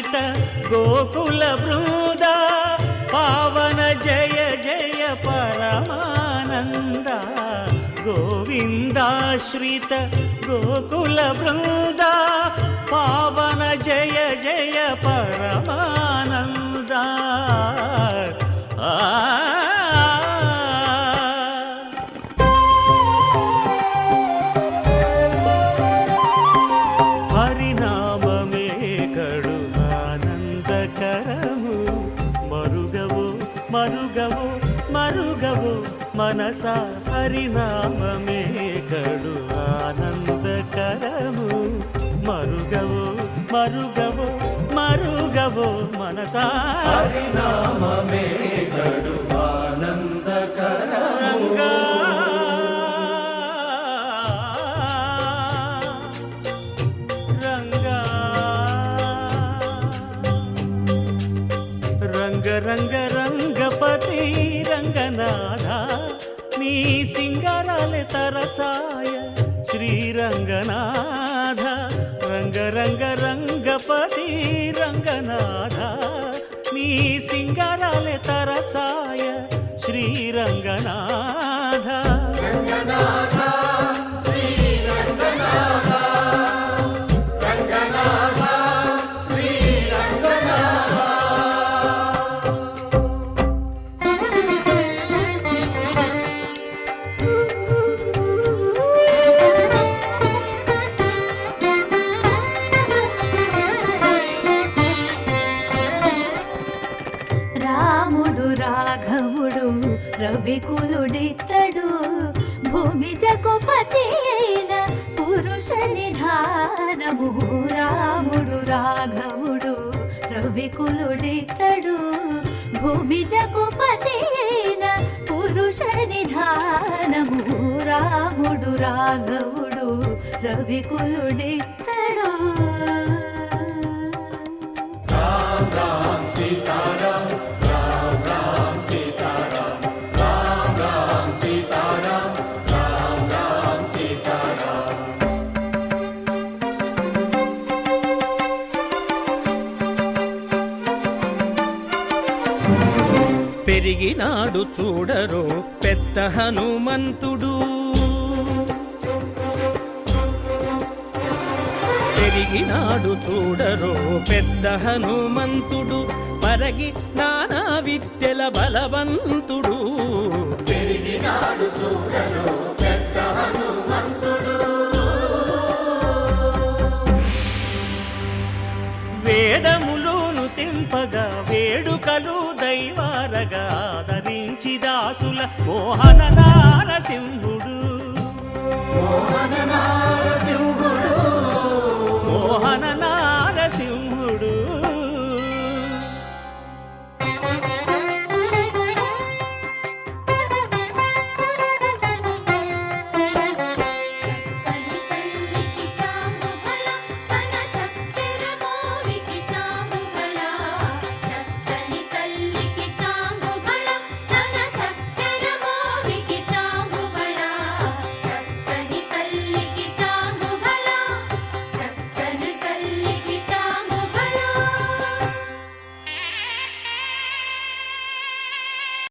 గోవిందాశ్రిత గోకుల బృంద పావన జయ జయ పరమానంద గోవిందాశ్రిత గోకుల బృంద పావన జయ జయ పరమానంద హరినామమే కడు ఆనందకరము మరుగవో మరుగవో మరుగవో మనసా హరినామమే కడు ఆనందకరము మరుగవో మరుగవో మరుగవో మనసా హరినామమే కడు ఆనందకరము రంగ రంగ రంగపతి రంగనాథ నీ సింగారాలే తరచాయ శ్రీరంగనాథ రంగ రంగ రంగపతి రంగనాథ నీ సింగారాలే తరచాయ శ్రీరంగనాథ రంగనాథ శ్రీరంగనాథ రంగనాథ శ్రీరంగనాథ రాముడు రాఘవుడు రవికులుడితడు భూమి జగపతి అయిన పురుష నిధానము రాముడు రాఘవుడు రవికులుడితడు భూమి జగపతి అయిన పురుష నిధానము రాముడు రాఘవుడు రవికులుడితడు రామ్ రామ్ సీతారాం రామ్ రామ్ సీతారాం రామ్ రామ్ సీతారాం రామ్ రామ్ సీతారాం పెరిగినాడు చూడరో పెద్ద హనుమంతుడు పెరిగినాడు చూడరో పెద్ద హనుమంతుడు పరగి నానా విద్యల బలవంతుడు పెరిగినాడు చూడరు పెద్ద హనుమంతుడు వేదములోను తెంపగా వేడుకలు దైవారగా ఆదరించి దాసుల మోహన నారసింహుడు మోహన నారసింహుడు